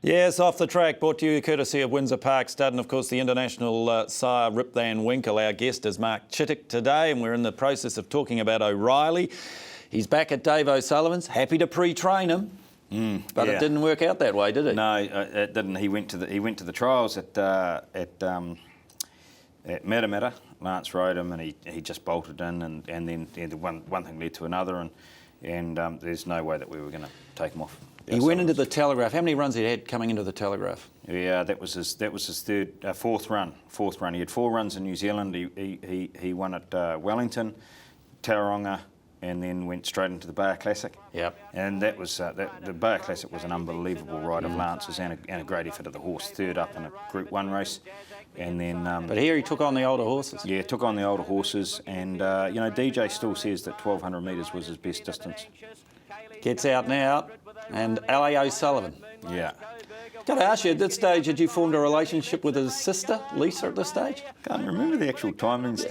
Yes, Off the Track, brought to you courtesy of Windsor Park Stud, and of course the international sire Rip Van Winkle. Our guest is Mark Chittick today, and we're in the process of talking about O'Reilly. He's back at Dave O'Sullivan's, happy to pre-train him, but it didn't work out that way, did it? No, it didn't. He went to the trials at Matamata. Lance rode him, and he just bolted in, and then one thing led to another, and there's no way that we were going to take him off. He went into the Telegraph. How many runs he had coming into the Telegraph? Yeah, that was his fourth run. He had 4 runs in New Zealand. He won at Wellington, Tauranga, and then went straight into the Bayer Classic. Yep. And that was the Bayer Classic was an unbelievable ride of Lance's and a great effort of the horse. Third up in a Group 1 race, and then. But here he took on the older horses. Yeah, took on the older horses, and DJ still says that 1,200 metres was his best distance. Gets out now, and L.A. O'Sullivan. Yeah. Got to ask you, at this stage, had you formed a relationship with his sister, Lisa, at this stage? Can't remember the actual timings.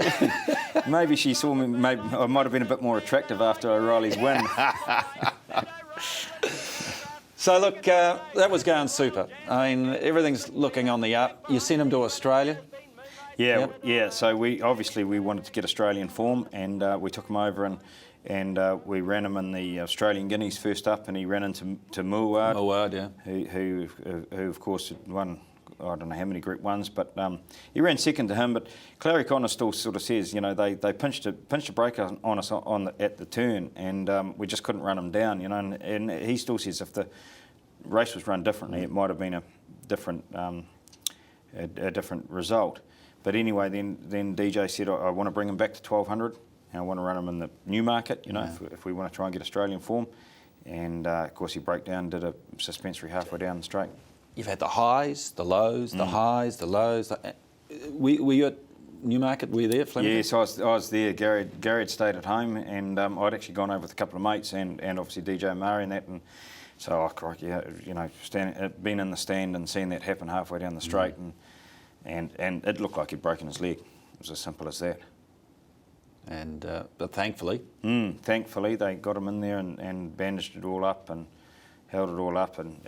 Maybe she saw me, maybe I might have been a bit more attractive after O'Reilly's win. So look, that was going super. I mean, everything's looking on the up. You sent him to Australia? Yeah, yeah. So we wanted to get Australian form, and we took him over and we ran him in the Australian Guineas first up, and he ran into Muawad. Muawad, yeah. Who of course had won, I don't know how many Group 1s, but he ran second to him. But Clary Connor still sort of says, they pinched a break on us at the turn, and we just couldn't run him down, and he still says if the race was run differently, it might have been a different result. But anyway, then DJ said, I want to bring him back to 1,200. And I want to run him in the Newmarket, if we want to try and get Australian form. And of course, he broke down, did a suspensory halfway down the straight. You've had the highs, the lows, the highs, the lows. Were you at Newmarket? Were you there, Fleming? Yes, I was there. Gary had stayed at home, and I'd actually gone over with a couple of mates, and obviously DJ Murray and that. And so, been in the stand and seen that happen halfway down the straight, and it looked like he'd broken his leg. It was as simple as that. And but thankfully, they got him in there and bandaged it all up and held it all up, and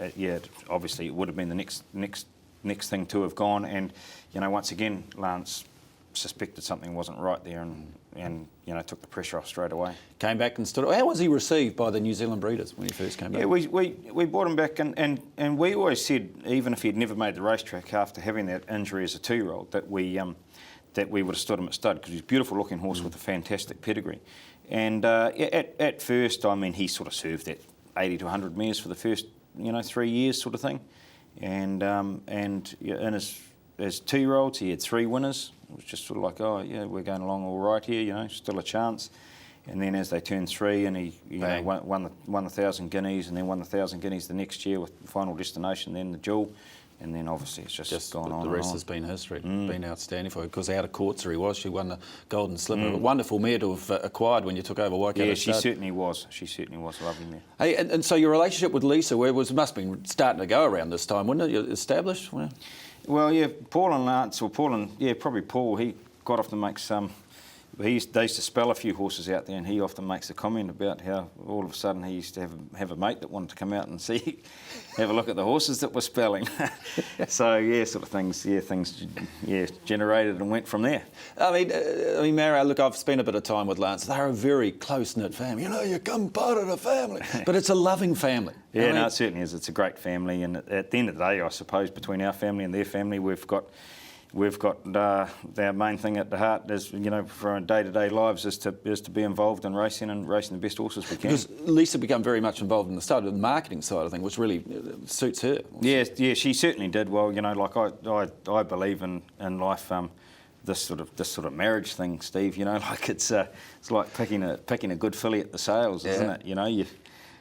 obviously it would have been the next thing to have gone. And once again, Lance suspected something wasn't right there, and took the pressure off straight away. Came back and stood. How was he received by the New Zealand breeders when he first came back? Yeah, we brought him back, and we always said, even if he'd never made the racetrack after having that injury as a 2-year-old, that we would have stood him at stud, because he's a beautiful looking horse with a fantastic pedigree. And at first, I mean, he sort of served that 80 to 100 mares for the first 3 years sort of thing. And in his 2-year-olds, he had 3 winners. It was just sort of like, we're going along all right here, still a chance. And then as they turned 3, and he won the 1,000 guineas, and then won the 1,000 guineas the next year with Final Destination, then the Jewel. And then obviously it's just gone on. The rest has been history. Been outstanding for her. Because out of Courtser he was. She won the Golden Slipper. A wonderful mare to have acquired when you took over Waikato. Yeah, she certainly was. She certainly was a lovely mare. Hey, and so your relationship with Lisa, must have been starting to go around this time, wouldn't it? Established? Well, yeah, Paul and Lance, probably Paul. He quite often makes they used to spell a few horses out there, and he often makes a comment about how all of a sudden he used to have a mate that wanted to come out and have a look at the horses that were spelling. So sort of things generated and went from there. I mean, Mara, look, I've spent a bit of time with Lance. They're a very close-knit family. You come part of the family, but it's a loving family. Yeah, no, it certainly is. It's a great family, and at the end of the day, I suppose between our family and their family, we've got our main thing at the heart is, for our day-to-day lives is to be involved in racing and racing the best horses we can. Because Lisa became very much involved in the marketing side of things, which really suits her. Yeah, she certainly did. Well, like I believe in life, this sort of marriage thing, Steve. Like it's like picking a good filly at the sales, isn't it?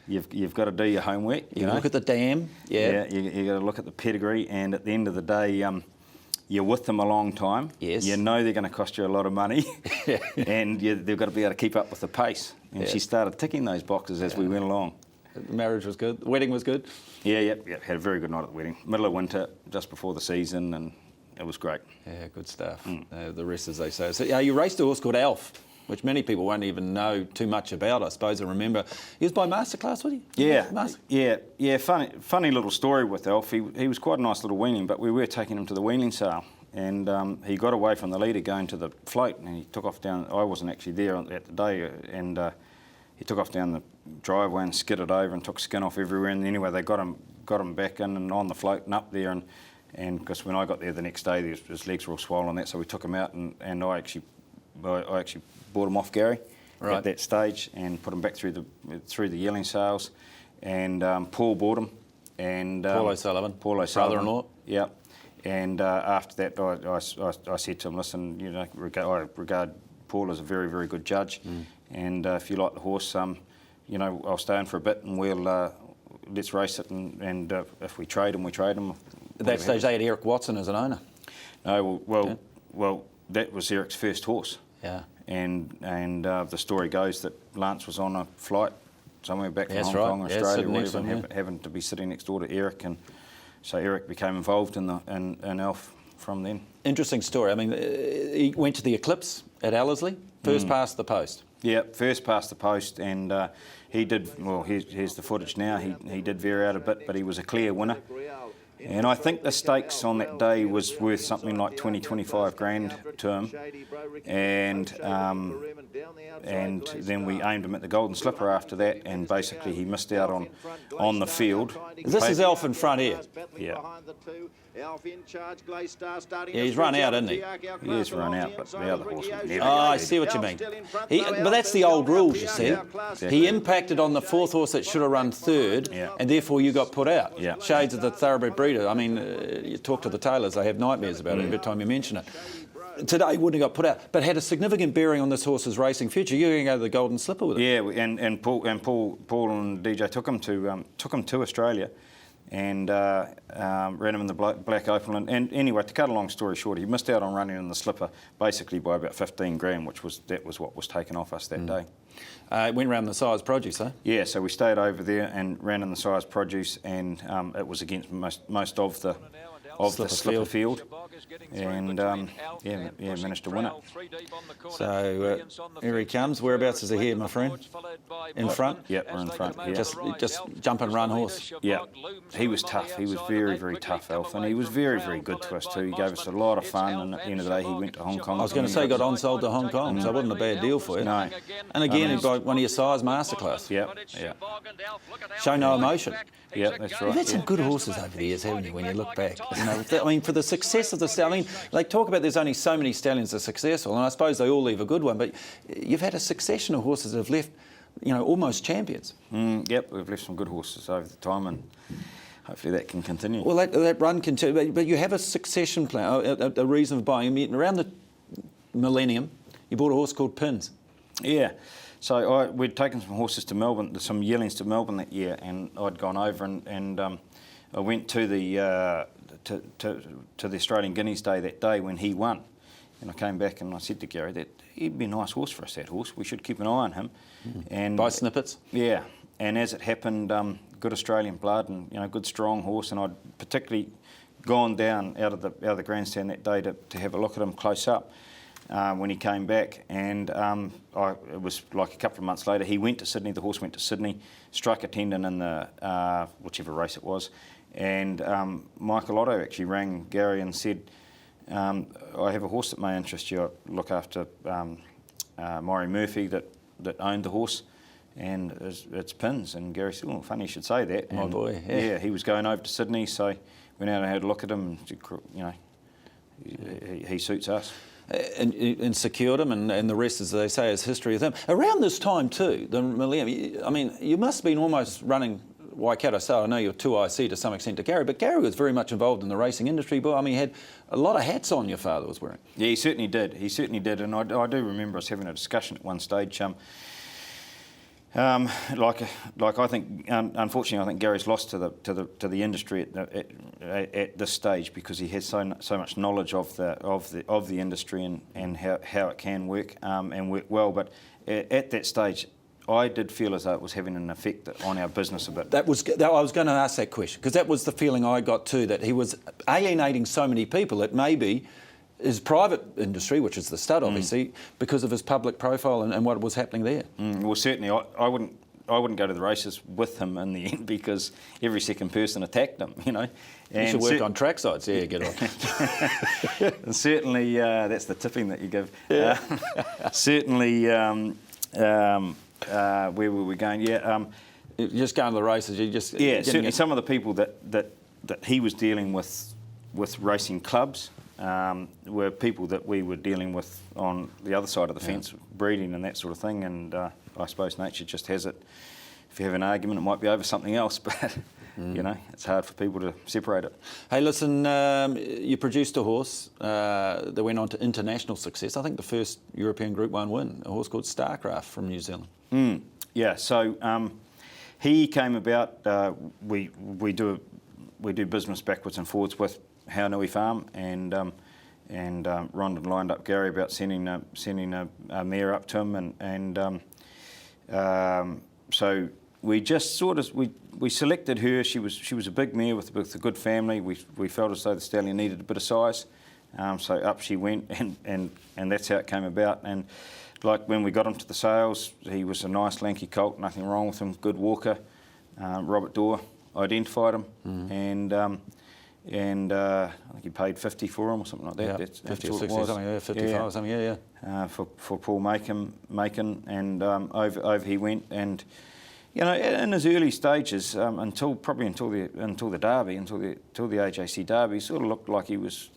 You've got to do your homework. You look at the dam. Yeah. You got to look at the pedigree, and at the end of the day, you're with them a long time. Yes. You know they're going to cost you a lot of money, and they've got to be able to keep up with the pace. And she started ticking those boxes as we went along. The marriage was good. The wedding was good. Yeah. Had a very good night at the wedding. Middle of winter, just before the season, and it was great. Yeah, good stuff. The rest, as they say. So, you raced a horse called Alf. which many people won't even know too much about, I suppose. I remember he was by masterclass, was he? Yeah. Funny little story with Alf. He was quite a nice little weanling, but we were taking him to the weanling sale, and he got away from the leader going to the float, and he took off down. I wasn't actually there at the day, and he took off down the driveway and skidded over and took skin off everywhere. And anyway, they got him back in and on the float and up there, and because when I got there the next day, his legs were all swollen and that, so we took him out, and I actually bought him off Gary at that stage and put him back through the yearling sales, and Paul bought him, and Paul O'Sullivan, brother-in-law. Yeah, and after that, I said to him, listen, you know, I regard Paul as a very, very good judge, and if you like the horse, you know, I'll stay in for a bit, and we'll let's race it, and if we trade him, we trade him. At that stage, they had Eric Watson as an owner. No, well, that was Eric's first horse. Yeah. And the story goes that Lance was on a flight somewhere back from Hong Kong, Australia, or whatever, and happened to be sitting next door to Eric, and so Eric became involved in Alf from then. Interesting story. I mean, he went to the Eclipse at Ellerslie, first past the post. Yeah, first past the post, and he did, well, here's the footage now, he did vary out a bit, but he was a clear winner. And I think the stakes on that day was worth something like 20-25 grand to him, and then we aimed him at the Golden Slipper after that, and basically he missed out on the field. This is Alf in front here. Yeah. Yeah, he's run out, isn't he? He is run out, but the other horse would never. Oh, I see what you mean. But that's the old rules, you see. He impacted on the fourth horse that should have run third, and therefore you got put out. Yeah. Shades of the thoroughbred breeder. I mean, you talk to the tailors, they have nightmares about it every time you mention it. Today wouldn't have got put out, but had a significant bearing on this horse's racing future. You're going to go to the Golden Slipper with it. Yeah, and Paul and DJ took him to Australia, and ran him in the Black Opal. And anyway, to cut a long story short, he missed out on running in the Slipper basically by about 15 grand, which was what was taken off us that day. Went round the size produce, eh? Yeah, so we stayed over there and ran in the size produce, and it was against most of the Slipper field. And managed to win it. So here he comes. Whereabouts is he here, my friend? In front? Yeah, we're in front. Yeah. Just jump and run horse. Yeah, he was tough. He was very, very tough, Alf, and he was very, very good to us too. He gave us a lot of fun, and at the end of the day, he went to Hong Kong. I was going to say he got on-sold to Hong Kong, so it wasn't a bad deal for you. No. And again, he got one of your size masterclass. Yeah. Show no emotion. Yeah, that's right. You've had some good horses over the years, haven't you, when you look back? You know, I mean, for the success of the stallion, I mean, they talk about there's only so many stallions that are successful, and I suppose they all leave a good one, but you've had a succession of horses that have left, you know, almost champions. Yep, we've left some good horses over the time, and hopefully that can continue. Well, that run continues, but you have a succession plan, a reason for buying. I mean, around the millennium, you bought a horse called Pins. Yeah. So we'd taken some horses to Melbourne, some yearlings to Melbourne that year, and I'd gone over and I went to the Australian Guineas Day that day when he won, and I came back and I said to Gary that he'd be a nice horse for us. That horse, we should keep an eye on him. And by snippets. Yeah, and as it happened, good Australian blood and good strong horse, and I'd particularly gone down out of the grandstand that day to have a look at him close up. When he came back, and it was like a couple of months later, he went to Sydney, the horse went to Sydney, struck a tendon in the whichever race it was, and Michael Otto actually rang Gary and said, I have a horse that may interest you. I look after Maury Murphy that owned the horse, and it's Pins. And Gary said, well, funny you should say that. My boy, yeah. Yeah, he was going over to Sydney, so went out and had a look at him, and he suits us. And secured him, and the rest, as they say, is history with him. Around this time too, the millennium, I mean, you must have been almost running Waikato Sale. I know you're 2IC to some extent to Gary, but Gary was very much involved in the racing industry. But I mean, he had a lot of hats on your father was wearing. Yeah, he certainly did. He certainly did, and I do remember us having a discussion at one stage. Like I think, unfortunately, I think Gary's lost to the industry at this stage because he has so much knowledge of the industry and how it can work and work well. But at that stage, I did feel as though it was having an effect on our business a bit. I was going to ask that question because that was the feeling I got too, that he was alienating so many people that maybe his private industry, which is the stud, obviously, because of his public profile and what was happening there. Well, certainly, I wouldn't go to the races with him in the end because every second person attacked him, you know. And you should work on tracksides. Yeah, get on. And certainly, that's the tipping that you give. Yeah. Certainly, where were we going? Yeah. You're just going to the races. You just certainly some of the people that he was dealing with racing clubs were people that we were dealing with on the other side of the fence, breeding and that sort of thing. And I suppose nature just has it. If you have an argument, it might be over something else, but you know, it's hard for people to separate it. Hey, listen, you produced a horse that went on to international success. I think the first European Group 1 win, a horse called Starcraft from New Zealand. Yeah, so he came about. We do business backwards and forwards with Haunui Farm, and Rhonda lined up Gary about sending a mare up to him, and so we just sort of we selected her. She was a big mare with a good family. We felt as though the stallion needed a bit of size, so up she went, and that's how it came about. And like when we got him to the sales, he was a nice lanky colt, nothing wrong with him, good walker. Robert Dorr identified him, and I think he paid 50 for him or something like that. Yeah, That's 50 or what it 60 was. something, yeah, 55 or something, yeah. For Paul Macon, and over he went, and you know, in his early stages, until the Derby, until the AJC Derby, he sort of looked like he was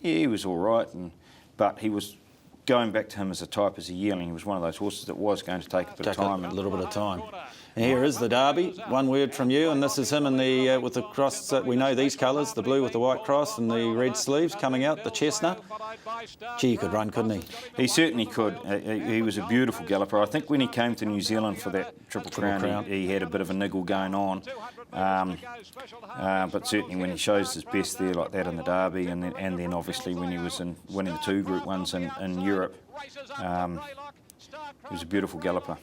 all right, but he was going back to him as a type as a yearling. He was one of those horses that was going to take a bit of time. A little bit of time. And here is the Derby. One word from you, and this is him in the with the cross. We know these colours: the blue with the white cross and the red sleeves coming out. The chestnut. Gee, he could run, couldn't he? He certainly could. He was a beautiful galloper. I think when he came to New Zealand for that Triple Crown. He had a bit of a niggle going on. But certainly when he shows his best there like that in the Derby, and then obviously when he was winning the 2 Group 1s in Europe, he was a beautiful galloper.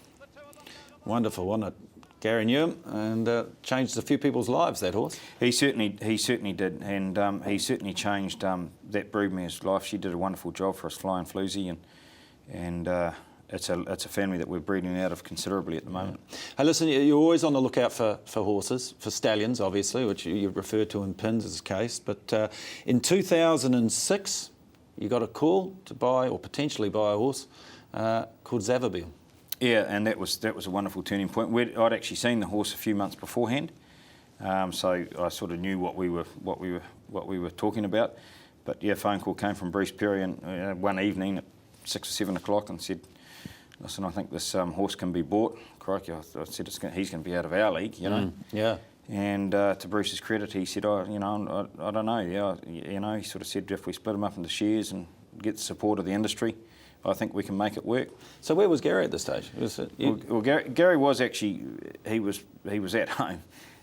Wonderful, wasn't it? Gary knew him and changed a few people's lives, that horse. He certainly did, and he certainly changed that broodmare's life. She did a wonderful job for us, Flying Floozy, and it's a family that we're breeding out of considerably at the moment. Hey, listen, you're always on the lookout for horses, for stallions, obviously, which you referred to in Pins' case. But in 2006, you got a call to buy or potentially buy a horse called Zabeel. Yeah, and that was a wonderful turning point. I'd actually seen the horse a few months beforehand, so I sort of knew what we were talking about. But yeah, a phone call came from Bruce Perry one evening at 6 or 7 o'clock and said, "Listen, I think this horse can be bought." Crikey, I said he's going to be out of our league, you know. Yeah. And to Bruce's credit, he said, "Oh, you know, I don't know. Yeah, you know," he sort of said, "If we split them up into shares and get the support of the industry, I think we can make it work." So where was Gary at this stage? Well, Gary was actually he was at home,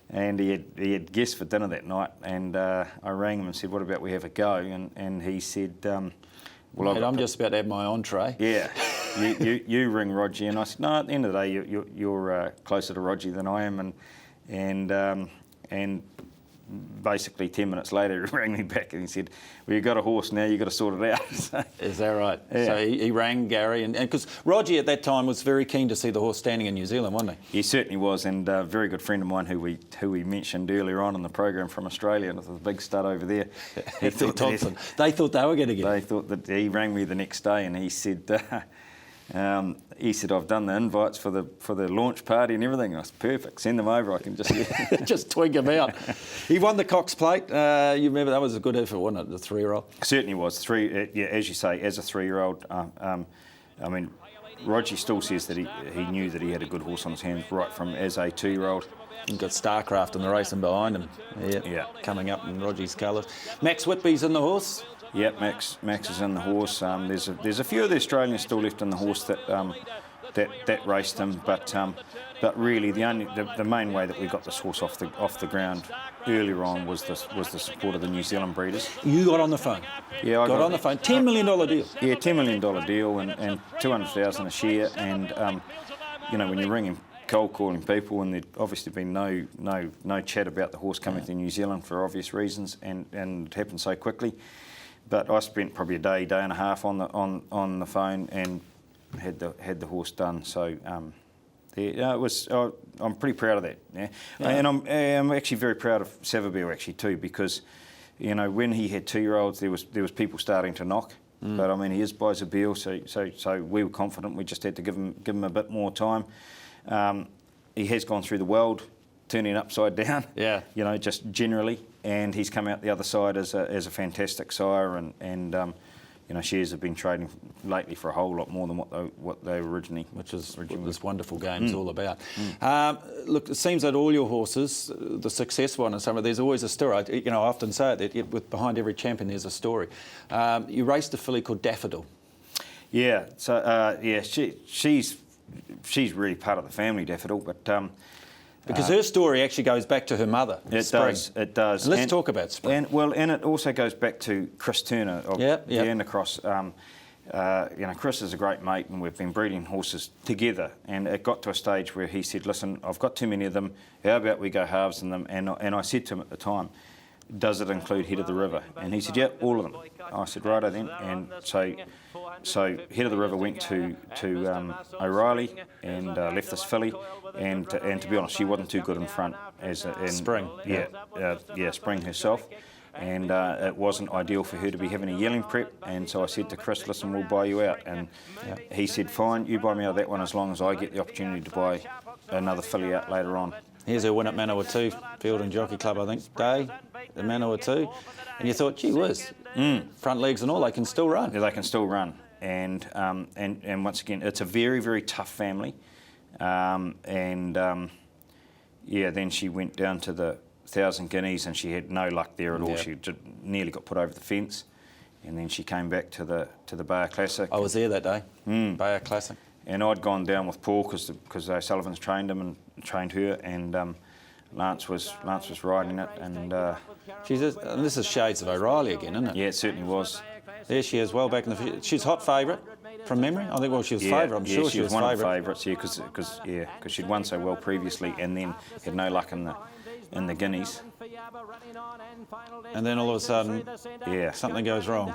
and he had guests for dinner that night, and I rang him and said, "What about we have a go?" And he said, "Well, I'm just about to have my entree." Yeah, you ring Roger, and I said, "No, at the end of the day, you're closer to Roger than I am," and basically 10 minutes later he rang me back and he said, "Well, you've got a horse now, you've got to sort it out." So, is that right? Yeah. So he rang Gary, and because Roger at that time was very keen to see the horse standing in New Zealand, wasn't he? He certainly was, and a very good friend of mine who we mentioned earlier on in the program from Australia, and it was a big stud over there. They thought they were going to get They thought that he rang me the next day and he said, "I've done the invites for the launch party and everything." I said, "Perfect, send them over. I can just just twig him out." He won the Cox Plate. You remember that was a good effort, wasn't it? The 3-year-old. Certainly was. Yeah, as you say, as a 3-year-old. I mean, Roger still says that he knew that he had a good horse on his hands right from as a 2-year-old. You've got Starcraft in the racing behind him. Yeah. Coming up in Roger's colours. Max Whitby's in the horse. Yeah, Max is in the horse. There's a few of the Australians still left in the horse that raced him, but really the main way that we got this horse off the ground earlier on was the support of the New Zealand breeders. You got on the phone. Yeah, I got on the phone. $10 million deal. Yeah, $10 million deal and 200,000 a share, and you know, when you're ringing cold calling people, and there'd obviously been no chat about the horse coming to New Zealand for obvious reasons, and it happened so quickly. But I spent probably a day and a half on the phone and had the horse done. So it was. I'm pretty proud of that. Yeah, and I'm actually very proud of Zabeel actually too, because when he had 2-year-olds, there was people starting to knock. But I mean, he is by Zabeel, so we were confident. We just had to give him a bit more time. He has gone through the world, turning upside down. Yeah. Just generally, and he's come out the other side as a fantastic sire, and shares have been trading lately for a whole lot more than what they originally. Which is what this wonderful game's all about. Look, it seems that all your horses, the successful one and some of, there's always a story. I often say that behind every champion there's a story. You raced a filly called Daffodil. Yeah. So she's really part of the family, Daffodil, but. Because her story actually goes back to her mother. It does. And let's talk about Spring. And it also goes back to Chris Turner of the Endacross. Chris is a great mate, and we've been breeding horses together. And it got to a stage where he said, "Listen, I've got too many of them. How about we go halves in them?" And I said to him at the time, "Does it include Head of the River?" And he said, "Yeah, all of them." I said, "Righto then." And so Head of the River went to O'Reilly and left this filly, and to be honest, she wasn't too good in front Spring. Spring herself, and it wasn't ideal for her to be having a yelling prep. And so I said to Chris, "Listen, we'll buy you out." And he said, "Fine, you buy me out of that one as long as I get the opportunity to buy another filly out later on." Here's her win at Manawatu Field and Jockey Club, I think, Day, at Manawatu. And you thought, gee whiz, front legs and all, they can still run. Yeah, they can still run. And once again, it's a very, very tough family. Then she went down to the 1,000 Guineas and she had no luck there at all. She nearly got put over the fence. And then she came back to the Bayer Classic. I was there that day, Bayer Classic. And I'd gone down with Paul because O'Sullivan's trained him and trained her, and Lance was riding it, and this is shades of O'Reilly again, isn't it? Yeah, it certainly was. There she is, well back in the. She's hot favourite from memory. I think she was favourite. I'm sure she was one favourite. of the favourites, because she'd won so well previously, and then had no luck in the Guineas. And then all of a sudden, something goes wrong.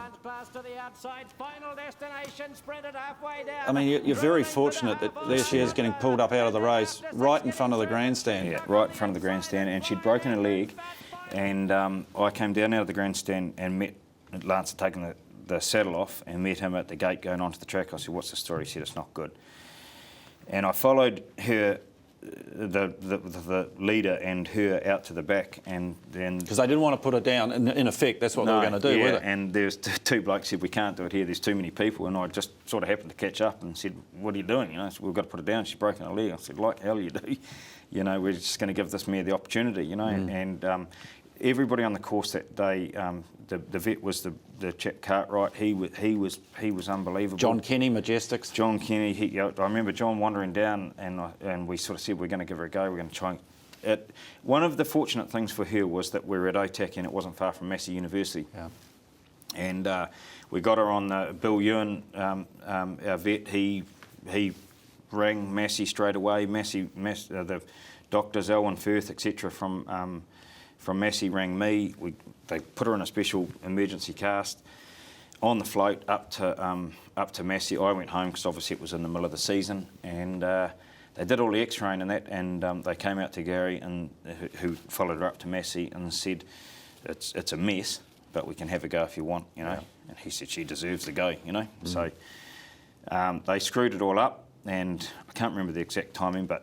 I mean, you're very fortunate that there she is getting pulled up out of the race, right in front of the grandstand. Yeah, right in front of the grandstand, and she'd broken her leg, and I came down out of the grandstand and met Lance had taken the saddle off and met him at the gate going onto the track. I said, "What's the story?" He said, "It's not good." And I followed her, the leader and her out to the back, and then because they didn't want to put her down. In effect, that's what they were going to do. Yeah, with it. And there's two blokes said, "We can't do it here. There's too many people." And I just sort of happened to catch up and said, "What are you doing?" I said, "We've got to put her down. She's broken her leg." I said, "Like hell you do. We're just going to give this mare the opportunity." And everybody on the course that day, the vet was the chap Cartwright. He was unbelievable. John Kenny, Majestics. John Kenny. I remember John wandering down, and we sort of said, "We're going to give her a go. We're going to try." One of the fortunate things for her was that we were at OTAC and it wasn't far from Massey University. Yeah. And we got her on Bill Ewan, our vet. He rang Massey straight away. The doctors, Elwyn Firth, etc. from Massey rang me. They put her in a special emergency cast on the float up to Massey. I went home because obviously it was in the middle of the season, and they did all the X-raying and that, and they came out to Gary, and who followed her up to Massey and said, "It's a mess, but we can have a go if you want, Yeah. And he said she deserves the go, So they screwed it all up, and I can't remember the exact timing, but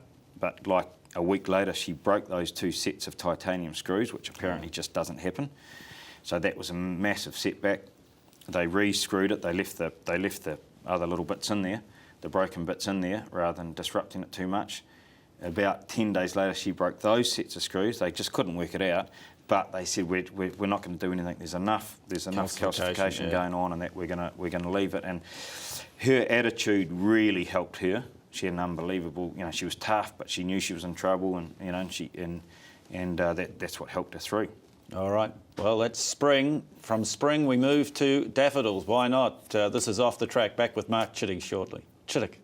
like a week later, she broke those 2 sets of titanium screws, which apparently just doesn't happen. So that was a massive setback. They re-screwed it. They left the other little bits in there, the broken bits in there, rather than disrupting it too much. About 10 days later, she broke those sets of screws. They just couldn't work it out. But they said we're not going to do anything. There's enough calcification going on, and that we're going to leave it. And her attitude really helped her. She had an unbelievable, she was tough, but she knew she was in trouble, and that's what helped her through. All right. Well, that's Spring. From Spring, we move to Daffodils. Why not? This is Off the Track. Back with Mark Chittick shortly. Chittick.